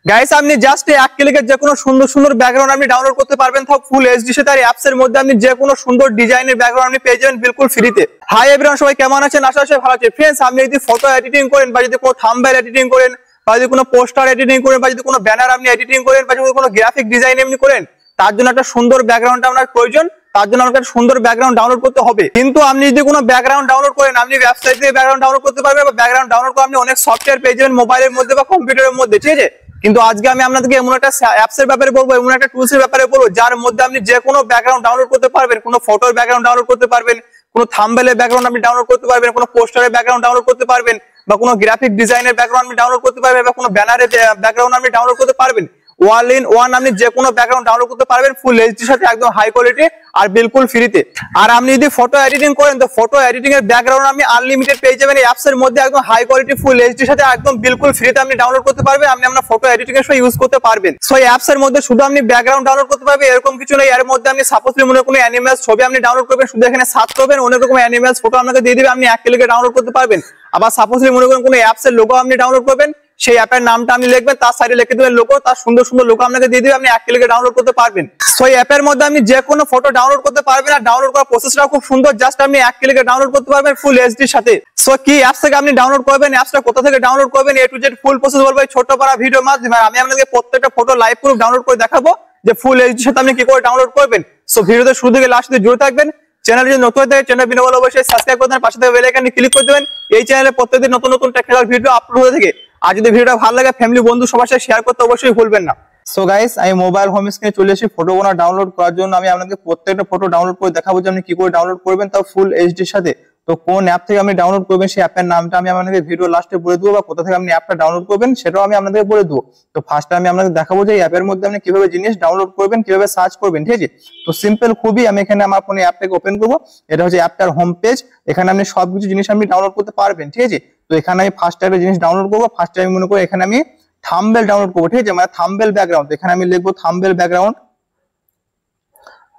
Guys আপনি just এক ক্লিকে যে কোনো সুন্দর সুন্দর ব্যাকগ্রাউন্ড আপনি ডাউনলোড করতে পারবেন, তাও ফুল এইচডি সাথে। আর অ্যাপস এর মধ্যে আপনি যে কোনো সুন্দর ডিজাইনের ব্যাকগ্রাউন্ড আপনি পেয়ে যাবেন বিলকুল ফ্রিতে। হাই এভরিওয়ান, সবাই কেমন আছেন? আশা করি ভালো আছেন। ফ্রেন্ডস, আপনি যদি ফটো এডিটিং করেন বা যদি কোনো থাম্বনেল এডিটিং করেন বা যদি কোনো পোস্টার এডিটিং করেন বা যদি কোনো ব্যানার আপনি এডিটিং করেন বা যদি কোনো গ্রাফিক ডিজাইন এমনি করেন, তার জন্য একটা সুন্দর ব্যাকগ্রাউন্ড আপনার প্রয়োজন। তার জন্য আমাকে সুন্দর ব্যাকগ্রাউন্ড ডাউনলোড করতে হবে। কিন্তু আপনি যদি কোনো ব্যাকগ্রাউন্ড ডাউনলোড করেন, আপনি ওয়েবসাইট থেকে ব্যাকগ্রাউন্ড ডাউনলোড করতে পারবেন বা ব্যাকগ্রাউন্ড ডাউনলোড করে আপনি অনেক সফটওয়্যার পেয়ে যাবেন মোবাইলের মধ্যে বা কম্পিউটারের মধ্যে, ঠিক আছে? কিন্তু আজকে আমি আপনাদেরকে এমন একটা অ্যাপস এর ব্যাপারে বলবো, এমন একটা টুলস এর ব্যাপারে বলবো, যার মধ্যে আপনি যে কোনো ব্যাকগ্রাউন্ড ডাউনলোড করতে পারবেন। কোনো ফটোর ব্যাকগ্রাউন্ড ডাউনলোড করতে পারবেন, কোনো থাম্বনেলের ব্যাকগ্রাউন্ড আপনি ডাউনলোড করতে পারবেন, কোনো পোস্টারের ব্যাকগ্রাউন্ড ডাউনলোড করতে পারবেন, বা কোনো গ্রাফিক ডিজাইনের ব্যাকগ্রাউন্ড আপনি ডাউনলোড করতে পারবেন, বা কোনো ব্যানারের ব্যাকগ্রাউন্ড আপনি ডাউনলোড করতে পারবেন। ওয়ান ইন ওয়ান আপনি যে কোনো ব্যাকগ্রাউন্ড ডাউনলোড করতে পারবেন ফুল এইচডি সাথে, একদম হাই কোয়ালিটি আর বিলকুল ফ্রিতে। আর আপনি যদি ফটো এডিটিং করেন, তো ফটো এডিটিং এর ব্যাকগ্রাউন্ড আপনি আনলিমিটেড পেয়ে যাবেন এই অ্যাপস এর মধ্যে, একদম হাই কোয়ালিটি ফুল এইচডি সাথে একদম বিলকুল ফ্রিতে আপনি ডাউনলোড করতে পারবেন। আপনি আপনার ফটো এডিটিং এর সময় ইউজ করতে পারবেন। সো এই অ্যাপস এর মধ্যে শুধু আপনি ব্যাকগ্রাউন্ড ডাউনলোড করতে পারবেন এরকম কিছু নেই। এর মধ্যে আপনি সাপোজলি মনে কোনো অ্যানিমেলস ছবি আপনি ডাউনলোড করবেন, শুধু এখানে সার্চ করবেন, অনেক রকম অ্যানিমেলস ফটো আপনাকে দিয়ে দিবে, আপনি এক ক্লিকে ডাউনলোড করতে পারবেন। আবার সাপোজলি মনে করেন কোনো অ্যাপস এর লোগো আপনি ডাউনলোড করবেন, সেই অ্যাপের নামটা আপনি লিখবেন, তার সাইডে লিখে দেবেন লোগো, তার সুন্দর সুন্দর লোগো আপনাকে দিয়ে দিবে, আপনি এক ক্লিকে ডাউনলোড করতে পারবেন। সো এই অ্যাপের মধ্যে আপনি যে কোনো ফটো ডাউনলোড করতে পারবেন। আর ডাউনলোড করার প্রসেসটা খুব সুন্দর, জাস্ট আপনি এক ক্লিকে ডাউনলোড করতে পারবেন ফুল এইচডি এর সাথে। সো কি অ্যাপস থেকে আপনি ডাউনলোড করবেন, অ্যাপসটা কোথা থেকে ডাউনলোড করবেন, এ টু জেড ফুল প্রসেস বলবো এই ছোট বড় ভিডিওর মাধ্যমে। আমি আপনাদেরকে প্রত্যেকটা ফটো লাইভ প্রুফ ডাউনলোড করে দেখাবো যে ফুল এইচডি এর সাথে আপনি কি করে ডাউনলোড করবেন। সো ভিডিওতে শুরু থেকে লাস্ট অবধি জুড়ে থাকবেন। চ্যানেল যদি নতুন হয়ে থাকে, চ্যানেল বিনা বলে অবশ্যই সাবস্ক্রাইব করে দেন, পাশে থাকা বেল আইকনে ক্লিক করে দেবেন। এই চ্যানেলে প্রত্যেকদিন নতুন নতুন টেকনিক্যাল ভিডিও আপলোড হয়ে থাকে। আর যদি ভিডিওটা ভালো লাগে, ফ্যামিলি বন্ধু সবার সাথে শেয়ার করতে অবশ্যই ভুলবেন না। সো গাইস, আমি মোবাইল হোম স্ক্রিনে চলে এসেছি ফটোগুলো ডাউনলোড করার জন্য। আমি আপনাদের প্রত্যেকটা ফটো ডাউনলোড করে দেখাবো যে আপনি কি করে ডাউনলোড করবেন, তাও ফুল এইচডি এর সাথে। তো কোন অ্যাপ থেকে আপনি ডাউনলোড করবেন সেই অ্যাপের নামটা আমি আপনাদের ভিডিও লাস্টে বলে দেবো, বা কোথা থেকে আপনি অ্যাপটা ডাউনলোড করবেন সেটাও আমি আপনাদের বলে দেবো। তো ফার্স্টে আমি আপনাদের দেখাবো যে এই অ্যাপের মধ্যে আপনি কিভাবে জিনিস ডাউনলোড করবেন, কিভাবে সার্চ করবেন, ঠিক আছে? তো সিম্পল খুবই, আমি এখানে আমার ফোনে অ্যাপটাকে ওপেন করবো। এটা হচ্ছে অ্যাপটার হোম পেজ। এখানে আপনি সবকিছু জিনিস আপনি ডাউনলোড করতে পারবেন, ঠিক আছে? তো এখানে আমি ফার্স্ট একটা জিনিস ডাউনলোড করবো। ফার্স্টে আমি মনে করি এখানে আমি থাম্বনেল ডাউনলোড করবো, ঠিক আছে? মানে থাম্বনেল ব্যাকগ্রাউন্ড। এখানে আমি লিখবো থাম্বনেল ব্যাকগ্রাউন্ড,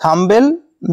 থাম্বনেল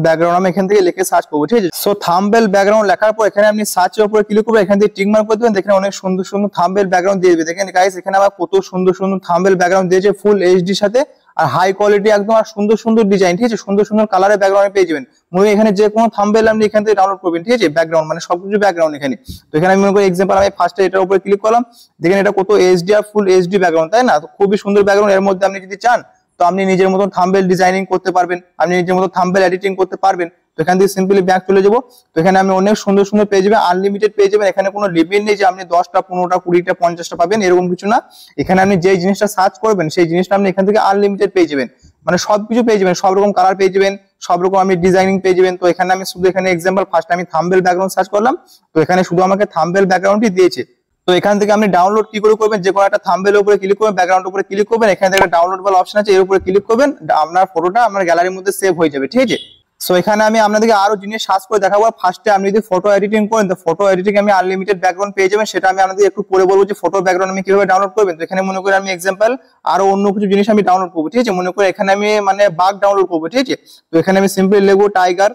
ব্যাকগ্রাউন্ড আমি এখান থেকে লিখে সার্চ করবো, ঠিক আছে? সো থাম্বনেল ব্যাকগ্রাউন্ড লেখার পর এখানে আপনি সার্চের উপরে ক্লিক করবেন, এখান থেকে টিক মার্ক করে দেবেন। দেখেন অনেক সুন্দর সুন্দর থাম্বনেল ব্যাকগ্রাউন্ড দিয়ে দিবে। দেখেন গাইস, এখানে আবার কত সুন্দর সুন্দর থাম্বনেল ব্যাকগ্রাউন্ড দিয়েছে ফুল এইচডি সাথে, আর হাই কোয়ালিটি একদম, আর সুন্দর সুন্দর ডিজাইন, ঠিক আছে? সুন্দর সুন্দর কালারের ব্যাকগ্রাউন্ড পেয়ে যাবেন। মনে হয় এখানে যে কোনো থাম্বনেল আপনি এখান থেকে ডাউনলোড করবেন, ঠিক আছে? ব্যাকগ্রাউন্ড মানে সবকিছু ব্যাকগ্রাউন্ড এখানে। তো এখানে আমি মনে করি এক্সাম্পল আমি ফার্স্টে এটার উপরে ক্লিক করলাম। দেখেন এটা কত এইচডি আর ফুল এইচডি ব্যাকগ্রাউন্ড, তাই না? তো খুবই সুন্দর ব্যাকগ্রাউন্ড। এর মধ্যে আপনি যদি চান তো আপনি নিজের মতো থাম্বনেল ডিজাইনিং করতে পারবেন, আপনি নিজের মতো থাম্বনেল এডিটিং করতে পারবেন। তো এখান থেকে সিম্পলি ব্যাক চলে যাবো। তো এখানে আমি অনেক সুন্দর সুন্দর পেয়ে যাবেন, আনলিমিটেড পেয়ে যাবেন। এখানে কোনো লিমিট নেই যে আপনি 10টা 15টা 20টা 50টা পাবেন, এরকম কিছু না। এখানে আপনি যে জিনিসটা সার্চ করবেন সেই জিনিসটা আপনি এখান থেকে আনলিমিটেড পেয়ে যাবেন, মানে সবকিছু পেয়ে যাবেন, সব রকম কালার পেয়ে যাবেন, সব রকম আপনি ডিজাইনিং পেয়ে যাবেন। তো এখানে আমি শুধু এখানে এক্সাম্পল ফার্স্ট আমি থাম্বনেল ব্যাকগ্রাউন্ড সার্চ করলাম। তো এখানে শুধু আমাকে থাম্বনেল ব্যাকগ্রাউন্ডই দিয়েছে। তো এখান থেকে আপনি ডাউনলোড কি করে করবেন, যে কোনো একটা থাম্বনেলের উপরে ক্লিক করবেন, ব্যাকগ্রাউন্ডের উপরে ক্লিক করবেন, এখানে একটা ডাউনলোড বলে অপশন আছে, এর উপরে ক্লিক করবেন, আপনার ফটোটা আপনার গ্যালারির মধ্যে সেভ হয়ে যাবে, ঠিক আছে? সো এখানে আমি আপনাদেরকে আরো জিনিস সার্চ করে দেখাবো। ফার্স্টে আপনি যদি ফটো এডিটিং করেন, তো ফটো এডিটিং আমি আনলিমিটেড ব্যাকগ্রাউন্ড পেয়ে যাবেন। সেটা আমি আপনাদের একটু পরে বলবো যে ফটো ব্যাকগ্রাউন্ড আমি কিভাবে ডাউনলোড করবেন। তো এখানে মনে করি আমি এক্সাম্পল আরো অন্য কিছু জিনিস আমি ডাউনলোড করবো, ঠিক আছে? মনে করি এখানে আমি মানে বাঘ ডাউনলোড করবো, ঠিক আছে? তো এখানে আমি সিম্পলি লিখবো টাইগার,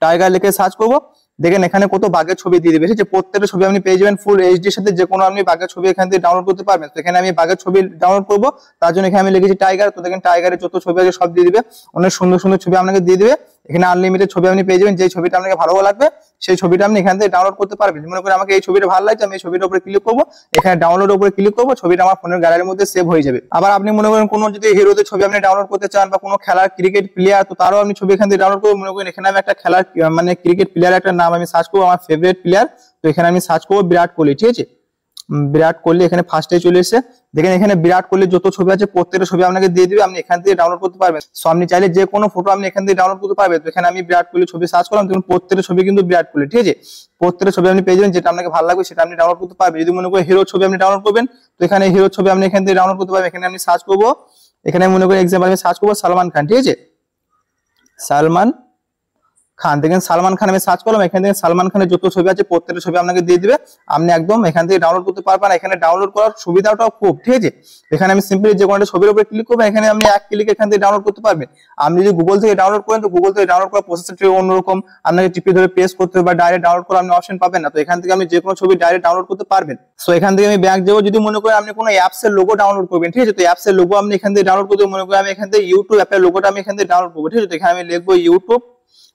টাইগার লিখে সার্চ করবো। দেখেন এখানে কত বাঘের ছবি দিয়ে দিবে, ঠিক আছে? প্রত্যেকটা ছবি আপনি পেয়ে যাবেন ফুল এইচডি এর সাথে, যে কোনো আপনি বাঘের ছবি এখান থেকে ডাউনলোড করতে পারবেন। তো এখানে আমি বাঘের ছবি ডাউনলোড করবো, তার জন্য এখানে আমি লিখেছি টাইগার। তো দেখেন টাইগারের যত ছবি আছে সব দিয়ে দিবে, অনেক সুন্দর সুন্দর ছবি আপনাকে দিয়ে দিবে। এখানে আনলিমিটেড ছবি আপনি পেয়ে যাবেন, যে ছবিটা আপনাকে ভালো লাগবে সেই ছবিটা আপনি এখান থেকে ডাউনলোড করতে পারবেন। মনে করি আমাকে এই ছবিটা ভালো লাগছে, আমি এই ছবিটার উপরে ক্লিক করবো, এখানে ডাউনলোড উপরে ক্লিক করবো, ছবিটা আমার ফোনের গ্যালারির মধ্যে সেভ হয়ে যাবে। আবার আপনি মনে করেন কোনো যদি হিরোদের ছবি আপনি ডাউনলোড করতে চান, বা কোনো খেলার ক্রিকেট প্লেয়ার, তো তারও আপনি ছবি এখান থেকে ডাউনলোড করবো। মনে করেন এখানে আমি একটা খেলার মানে ক্রিকেট প্লেয়ার একটা নাম আমি সার্চ করবো, আমার ফেভারিট প্লেয়ার। তো এখানে আমি সার্চ করবো বিরাট কোহলি, ঠিক আছে? বিরাট কোহলি এখানে ফার্স্টে চলে এসেছে। দেখেন এখানে বিরাট কোহলির যত ছবি আছে প্রত্যেকটা ছবি আপনাকে দিয়ে দিবে, আপনি এখান থেকে ডাউনলোড করতে পারবেন। সো আপনি চাইলে যে কোনো ফটো আপনি এখান থেকে ডাউনলোড করতে পারবেন। তো এখানে আমি বিরাট কোহলির ছবি সার্চ করলাম, দেখুন প্রত্যেকটা ছবি কিন্তু বিরাট কোহলি, ঠিক আছে? প্রত্যেকটা ছবি আপনি পেয়ে যাবেন, যেটা আপনাকে ভালো লাগবে সেটা আপনি ডাউনলোড করতে পারবেন। যদি মনে করেন হিরো ছবি আপনি ডাউনলোড করবেন, তো এখানে হিরো ছবি আপনি এখান থেকে ডাউনলোড করতে পারবেন। এখানে আমি সার্চ করবো, এখানে মনে করি এক্সাম্পল আমি সার্চ করবো সালমান খান, ঠিক আছে? সালমান খান, দেখেন সালমান খান আমি সার্চ করলাম, এখান থেকে সালমান খানের যত ছবি আছে প্রত্যেকটা ছবি আপনাকে দিয়ে দিবে, আপনি একদম এখান থেকে ডাউনলোড করতে পারবেন। এখানে ডাউনলোড করার সুবিধাটাও খুব, ঠিক আছে। এখানে আমি সিম্পলি যে কোনো ছবির উপরে ক্লিক করবো, এখানে আপনি এক ক্লিকে এখান থেকে ডাউনলোড করতে পারবেন। আপনি যদি গুগল থেকে ডাউনলোড করেন তো গুগল থেকে ডাউনলোড করার প্রসেসটা অন্যরকম, আপনাকে টিপে ধরে প্রেস করতে হবে বা ডাইরেক্ট ডাউনলোড করার আপনি অপশন পাবেন না। তো এখান থেকে আপনি যে কোনো ছবি ডাইরেক্ট ডাউনলোড করতে পারবেন। সো এখান থেকে আমি ব্যাক যাবো, যদি মনে করেন আপনি কোনো অ্যাপস এর লোগো ডাউনলোড করবেন, ঠিক আছে, তো অ্যাপস এর লোগো আপনি এখান থেকে ডাউনলোড করতে মনে করেন আমি এখান থেকে ইউটিউব অ্যাপের লোগোটা আমি এখান থেকে ডাউনলোড করবো, ঠিক আছে। তো এখানে আমি লিখবো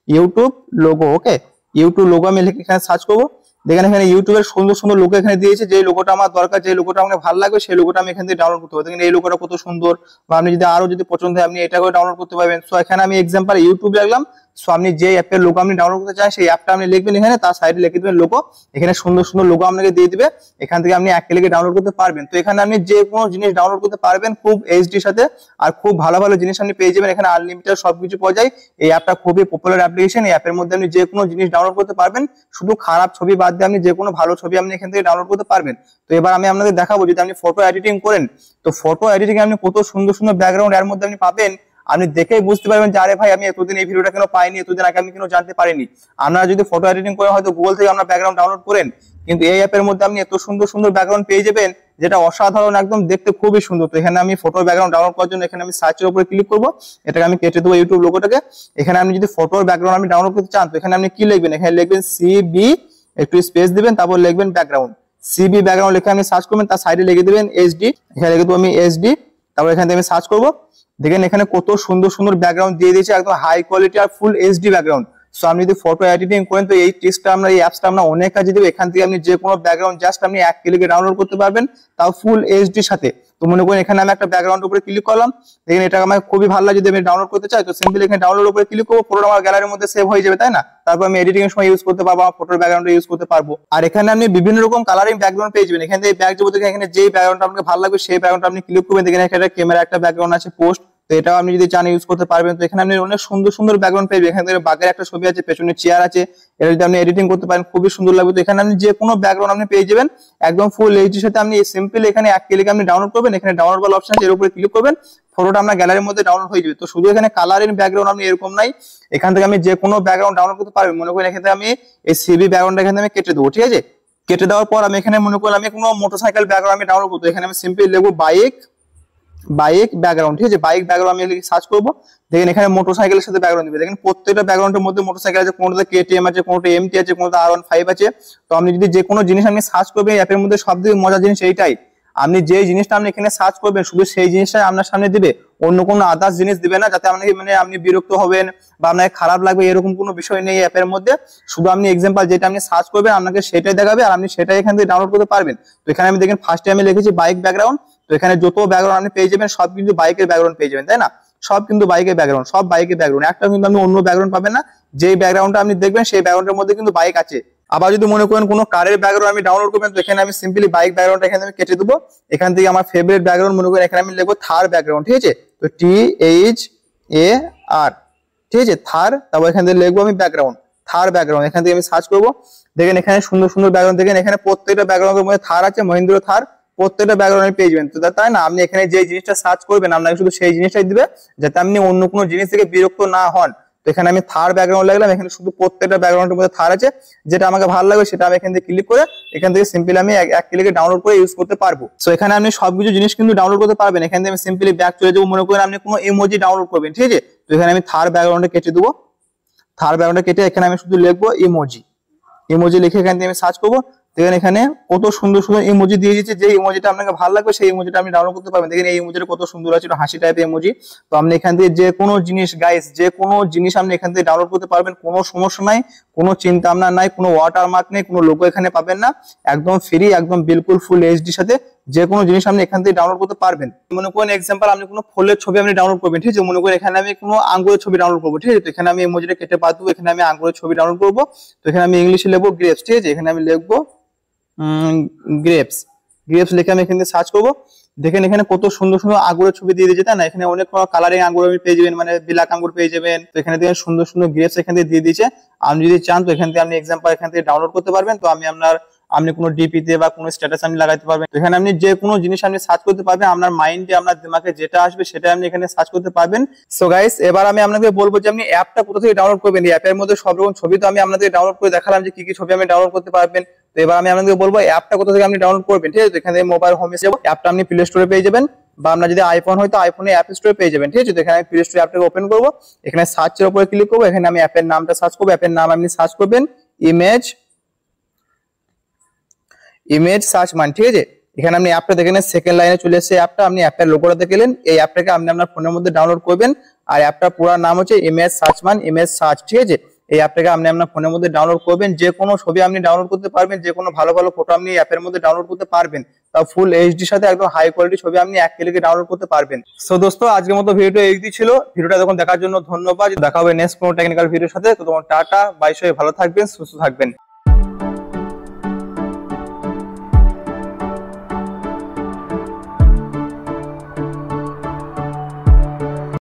ইউটিউব লোগো, ওকে, ইউটিউব লোগো আমি লিখে এখানে সার্চ করবো। দেখেন এখানে ইউটিউবের সুন্দর সুন্দর লোগো এখানে দিয়েছে, যে লোগোটা আমার দরকার, যে লোগোটা আমাকে ভালো লাগবে সেই লোগোটা আমি এখান থেকে ডাউনলোড করতে পারবো। দেখেন এই লোগোটা কত সুন্দর, বা আপনি যদি আরো যদি পছন্দ হয় আপনি এটা করে ডাউনলোড করতে পারবেন। সো এখানে আমি এক্সাম্পল ইউটিউব রাখলাম। সো আপনি যে অ্যাপের লোগো আপনি ডাউনলোড করতে চান সেই অ্যাপটা আপনি লিখবেন, এখানে তার সাইডে লিখে দেবেন লোগো, এখানে সুন্দর সুন্দর লোগো আপনাকে দিয়ে দিবে, এখান থেকে আপনি এক ক্লিকে ডাউনলোড করতে পারবেন। তো এখানে আপনি যে কোনো জিনিস ডাউনলোড করতে পারবেন খুব এইচডির সাথে, আর খুব ভালো ভালো জিনিস আপনি পেয়ে যাবেন। এখানে আনলিমিটেড সবকিছু পাওয়া যায়। এই অ্যাপটা খুবই পপুলার অ্যাপ্লিকেশন, এই অ্যাপের মধ্যে আপনি যে কোনো জিনিস ডাউনলোড করতে পারবেন, শুধু খারাপ ছবি বাদ দিয়ে আপনি যে কোনো ভালো ছবি আপনি এখান থেকে ডাউনলোড করতে পারবেন। তো এবার আমি আপনাদের দেখাবো, যদি আপনি ফটো এডিটিং করেন তো ফটো এডিটিং আপনি কত সুন্দর সুন্দর ব্যাকগ্রাউন্ড এর মধ্যে আপনি পাবেন, আপনি দেখেই বুঝতে পারবেন যে আরে ভাই আমি এতদিন এই ভিডিওটা কেন পাইনি, এতদিন আগে আমি কেন জানতে পারিনি। আপনারা যদি ফটো এডিটিং করে হয়তো গুগল থেকে আপনারা ব্যাকগ্রাউন্ড ডাউনলোড করেন, কিন্তু এই অ্যাপের মধ্যে আপনি এত সুন্দর সুন্দর ব্যাকগ্রাউন্ড পেয়ে যাবেন যেটা অসাধারণ, একদম দেখতে খুবই সুন্দর। তো এখানে আমি ফটোর ব্যাকগ্রাউন্ড ডাউনলোড করার জন্য এখানে আমি সার্চের উপরে ক্লিক করবো, এটাকে আমি কেটে দেবো ইউটিউব লোগোটাকে। এখানে আপনি যদি ফটোর ব্যাকগ্রাউন্ড আপনি ডাউনলোড করতে চান তো এখানে আপনি কি লিখবেন, এখানে লিখবেন সিবি, একটু স্পেস দিবেন, তারপর লিখবেন ব্যাকগ্রাউন্ড, সিবি ব্যাকগ্রাউন্ড লিখে আপনি সার্চ করবেন, তার সাইডে লিখে দিবেন এইচডি, এখানে লিখে দেবো আমি এইচডি, তারপর এখান থেকে আমি সার্চ করবো। দেখেন এখানে কত সুন্দর সুন্দর ব্যাকগ্রাউন্ড দিয়ে দিয়েছে, একদম হাই কোয়ালিটি আর ফুল এইচডি ব্যাকগ্রাউন্ড। সো আপনি যদি ফটো এডিটিং করেন তো এই টেক্সটটা আমরা, এই অ্যাপসটা আমরা অনেক কাজে দেবো। এখান থেকে আপনি যে কোনো ব্যাকগ্রাউন্ড জাস্ট আপনি এক ক্লিকে ডাউনলোড করতে পারবেন, তাও ফুল এইচডির সাথে। তো মনে করেন এখানে আমি একটা ব্যাকগ্রাউন্ড উপরে ক্লিক করলাম, দেখেন এটা আমার খুবই ভালো লাগে, যদি আমি ডাউনলোড করতে চাই তো সিম্পলি এখানে ডাউনলোড উপরে ক্লিক করবো, পুরো আমার গ্যালারির মধ্যে সেভ হয়ে যাবে, তাই না। তারপর আমি এডিটিং এর সময় ইউজ করতে পারবো, আমার ফটোর ব্যাকগ্রাউন্ড ইউজ করতে পারবো। আর এখানে আপনি বিভিন্ন রকম কালারিং ব্যাকগ্রাউন্ড পেয়ে যাবেন। এখান থেকে ব্যাক যাবো, দেখেন এখানে যে ব্যাকগ্রাউন্ডটা আপনাকে ভালো লাগবে সেই ব্যাকগ্রাউন্ড আপনি ক্লিক করবেন। দেখেন এখানে ক্যামেরা একটা ব্যাকগ্রাউন্ড আছে পোস্ট, তো এটাও আপনি যদি চান ইউজ করতে পারবেন। তো এখানে আপনি অনেক সুন্দর সুন্দর ব্যাকগ্রাউন্ড পেয়ে যাবেন। এখান থেকে বাঘের একটা ছবি আছে, পেছনে চেয়ার আছে, এটা যদি আপনি এডিটিং করতে পারেন খুবই সুন্দর লাগবে। তো এখানে আপনি যে কোনো ব্যাকগ্রাউন্ড আপনি পেয়ে যাবেন একদম ফুল এইচডির সাথে। আপনি সিম্পলি এখানে এক ক্লিকে আপনি ডাউনলোড করবেন, এখানে ডাউনলোড বল অপশন আছে, এর উপরে ক্লিক করবেন, ফটোটা আপনার গ্যালারির মধ্যে ডাউনলোড হয়ে যাবে। তো শুধু এখানে কালারিং ব্যাকগ্রাউন্ড আপনি এরকম নাই, এখান থেকে আমি যে কোনো ব্যাকগ্রাউন্ড ডাউনলোড করতে পারবেন। মনে করেন এখানে আমি এই সিবি ব্যাকগ্রাউন্ডটা এখানে আমি কেটে দেবো, ঠিক আছে। কেটে দেওয়ার পর আমি এখানে মনে করেন আমি কোনো মোটরসাইকেল ব্যাকগ্রাউন্ড আমি ডাউনলোড করবো, এখানে আমি সিম্পলি লিখবো বাইক ব্যাকগ্রাউন্ড, ঠিক আছে। বাইক ব্যাকগ্রাউন্ড আমি সার্চ করবো, দেখেন এখানে মোটরসাইকেলের সাথে ব্যাকগ্রাউন্ড দিবে। দেখেন প্রত্যেকটা ব্যাকগ্রাউন্ডের মধ্যে মোটরসাইকেল আছে, কোনটা কেটিএম আছে, কোনটা এমটি আছে, কোনটা R15 আছে। তো আপনি যদি যে কোনো জিনিস আপনি সার্চ করবেন অ্যাপের মধ্যে সবথেকে মজার জিনিস এইটাই, আপনি যে জিনিসটা আপনি এখানে সার্চ করবেন শুধু সেই জিনিসটাই আপনার সামনে দিবে, অন্য কোনো আদার্স জিনিস দিবে না, যাতে আপনাকে মানে আপনি বিরক্ত হবেন বা আপনাকে খারাপ লাগবে এরকম কোনো বিষয় নেই অ্যাপের মধ্যে। শুধু আপনি এক্সাম্পল যেটা আপনি সার্চ করবেন আপনাকে সেটাই দেখাবে, আর আপনি সেটাই এখান থেকে ডাউনলোড করতে পারবেন। তো এখানে আমি দেখেন ফার্স্টে আমি লিখেছি বাইক ব্যাকগ্রাউন্ড, তো এখানে যত ব্যাকগ্রাউন্ড আপনি পেয়ে যাবেন সব কিন্তু বাইকের ব্যাকগ্রাউন্ড পেয়ে যাবেন, তাই না। সব কিন্তু বাইকের ব্যাকগ্রাউন্ড, সব বাইকের ব্যাকগ্রাউন্ড, একটা কিন্তু আপনি অন্য ব্যাকগ্রাউন্ড পাবেন না। যেই ব্যাকগ্রাউন্ডটা আপনি দেখবেন সেই ব্যাকগ্রাউন্ডের মধ্যে কিন্তু বাইক আছে। আবার যদি মনে করেন কোনো কারের ব্যাকগ্রাউন্ড আমি ডাউনলোড করবেন তো এখানে আমি সিম্পলি বাইক ব্যাকগ্রাউন্ডটা এখানে আমি কেটে দেবো। এখান থেকে আমার ফেভারিট ব্যাকগ্রাউন্ড মনে করেন এখানে আমি লিখবো থার ব্যাকগ্রাউন্ড, ঠিক আছে। তো THAR, ঠিক আছে, থার। তারপর এখান থেকে লিখবো আমি ব্যাকগ্রাউন্ড, থার ব্যাকগ্রাউন্ড, এখান থেকে আমি সার্চ করবো। দেখেন এখানে সুন্দর সুন্দর ব্যাকগ্রাউন্ড, দেখেন এখানে প্রত্যেকটা ব্যাকগ্রাউন্ডের মধ্যে থার আছে, মহিন্দ্র থার, প্রত্যেকটা ব্যাকগ্রাউন্ড পেয়ে যাবেন। তো তাই না, আপনি এখানে যে জিনিসটা সার্চ করবেন আপনাকে শুধু সেই জিনিসটাই দিবে, যাতে আপনি অন্য কোনো জিনিস থেকে বিরক্ত না হন। তো এখানে আমি থার ব্যাকগ্রাউন্ড লাগলাম, এখানে শুধু প্রত্যেকটা ব্যাকগ্রাউন্ডের মধ্যে থার আছে, যেটা আমাকে ভালো লাগবে সেটা আমি এখান থেকে ক্লিক করে এখান থেকে সিম্পলি আমি এক ক্লিকে ডাউনলোড করে ইউজ করতে পারবো। সো এখানে আপনি সবকিছু জিনিস কিন্তু ডাউনলোড করতে পারবেন। এখান থেকে আমি সিম্পলি ব্যাক চলে যাবো, মনে করেন আপনি কোনো ইমোজি ডাউনলোড করবেন, ঠিক আছে। তো এখানে আমি থার ব্যাকগ্রাউন্ডে কেটে দেবো, থার ব্যাকগ্রাউন্ডে কেটে এখানে আমি শুধু লিখবো ইমোজি লিখে এখান থেকে আমি সার্চ করবো। দেখেন এখানে কত সুন্দর সুন্দর ইমোজি দিয়ে দিয়েছে, যে ইমোজিটা আপনাকে ভালো লাগবে সেই ইমোজিটা আপনি ডাউনলোড করতে পারবেন। দেখেন এই ইমোজিটা কত সুন্দর আছে, হাসি টাইপের ইমোজি। তো আপনি এখান থেকে যে কোনো জিনিস গাইস, যে কোনো জিনিস আপনি এখান থেকে ডাউনলোড করতে পারবেন, কোনো সমস্যা নাই, কোনো চিন্তা আপনার নাই, কোনো ওয়াটারমার্ক নেই, কোনো লোগো এখানে পাবেন না, একদম ফ্রি, একদম বিলকুল ফুল এইচডির সাথে যে কোনো জিনিস আপনি এখান থেকে ডাউনলোড করতে পারবেন। মনে করেন এক্সাম্পল আপনি কোনো ফুলের ছবি আপনি ডাউনলোড করবেন, ঠিক আছে। মনে করেন এখানে আমি কোনো আঙ্গুরের ছবি ডাউনলোড করবো, ঠিক আছে। তো এখানে আমি ইমোজিটা কেটে বাদ দেবো, এখানে আমি আঙ্গুরের ছবি ডাউনলোড করবো। তো এখানে আমি ইংলিশে লিখবো গ্রেপস, ঠিক আছে। এখানে আমি লিখবো গ্রেপস লিখে আমি এখানে সার্চ করবো। দেখেন এখানে কত সুন্দর সুন্দর আঙ্গুরের ছবি দিয়ে দিয়েছে, তাই না। এখানে অনেক কালারিং আঙ্গুর আপনি পেয়ে যাবেন, মানে ব্ল্যাক আঙ্গুর পেয়ে যাবেন। তো এখানে দেখেন সুন্দর সুন্দর গ্রেপস এখান থেকে দিয়ে দিয়েছে। আপনি যদি চান তো এখান থেকে আপনি এক্সাম্পল এখান থেকে ডাউনলোড করতে পারবেন। তো আমি আপনার আপনি কোনো ডিপিতে বা কোনো স্ট্যাটাস আপনি লাগাতে পারবেন। এখানে আপনি যে কোনো জিনিস আপনি সার্চ করতে পারবেন, আপনার মাইন্ডে আপনার দিমাগে যেটা আসবে সেটা আপনি এখানে সার্চ করতে পারবেন। সো গাইস, এবার আমি আপনাদের বলবো যে আপনি অ্যাপটা কোথা থেকে ডাউনলোড করবেন। এই অ্যাপের মধ্যে সব রকম ছবি তো আমি আপনাদের ডাউনলোড করে দেখালাম যে কি কি ছবি আপনি ডাউনলোড করতে পারবেন। তো এবার আমি আপনাদের বলবো অ্যাপটা কোথা থেকে আপনি ডাউনলোড করবেন, ঠিক আছে? এখানে মোবাইল হোমে যাবো, অ্যাপটা আপনি প্লে স্টোরে পেয়ে যাবেন, বা আপনার যদি আইফোন হয় তো আইফোনে অ্যাপ স্টোরে পেয়ে যাবেন, ঠিক আছে? তো এখানে আমি প্লে স্টোরে অ্যাপটাকে ওপেন করবো, এখানে সার্চের উপরে ক্লিক করবো, এখানে আমি অ্যাপের নামটা সার্চ করবো। অ্যাপের নাম আপনি সার্চ করবেন ইমেজ সার্চ মান, ঠিক আছে? এখানে আপনি অ্যাপটা দেখেন, সেকেন্ড লাইনে চলে এসেছে অ্যাপটা, আপনি অ্যাপের লোগোটা দেখলেন। এই অ্যাপটাকে আপনি আপনার ফোনের মধ্যে ডাউনলোড করবেন, আর অ্যাপটা পুরো নাম হচ্ছে ইমেজ সার্চ মান, ইমেজ সার্চ, ঠিক আছে? এই অ্যাপটাকে আপনি আপনার ফোনের মধ্যে ডাউনলোড করবেন। যে কোনো ছবি আপনি ডাউনলোড করতে পারবেন, যে কোনো ভালো ভালো ফটো আপনি অ্যাপের মধ্যে ডাউনলোড করতে পারবেন, তাও ফুল এইচডির সাথে একদম হাই কোয়ালিটি ছবি আপনি এক ক্লিকে ডাউনলোড করতে পারবেন। সো দোস্ত, আজকের মতো ভিডিওটা এই ছিল। ভিডিওটা যখন দেখার জন্য ধন্যবাদ। দেখা হবে নেক্সট কোনো টেকনিক্যাল ভিডিওর সাথে। তো তোমার টাটা, বাই, সবাই ভালো থাকবেন, সুস্থ থাকবেন।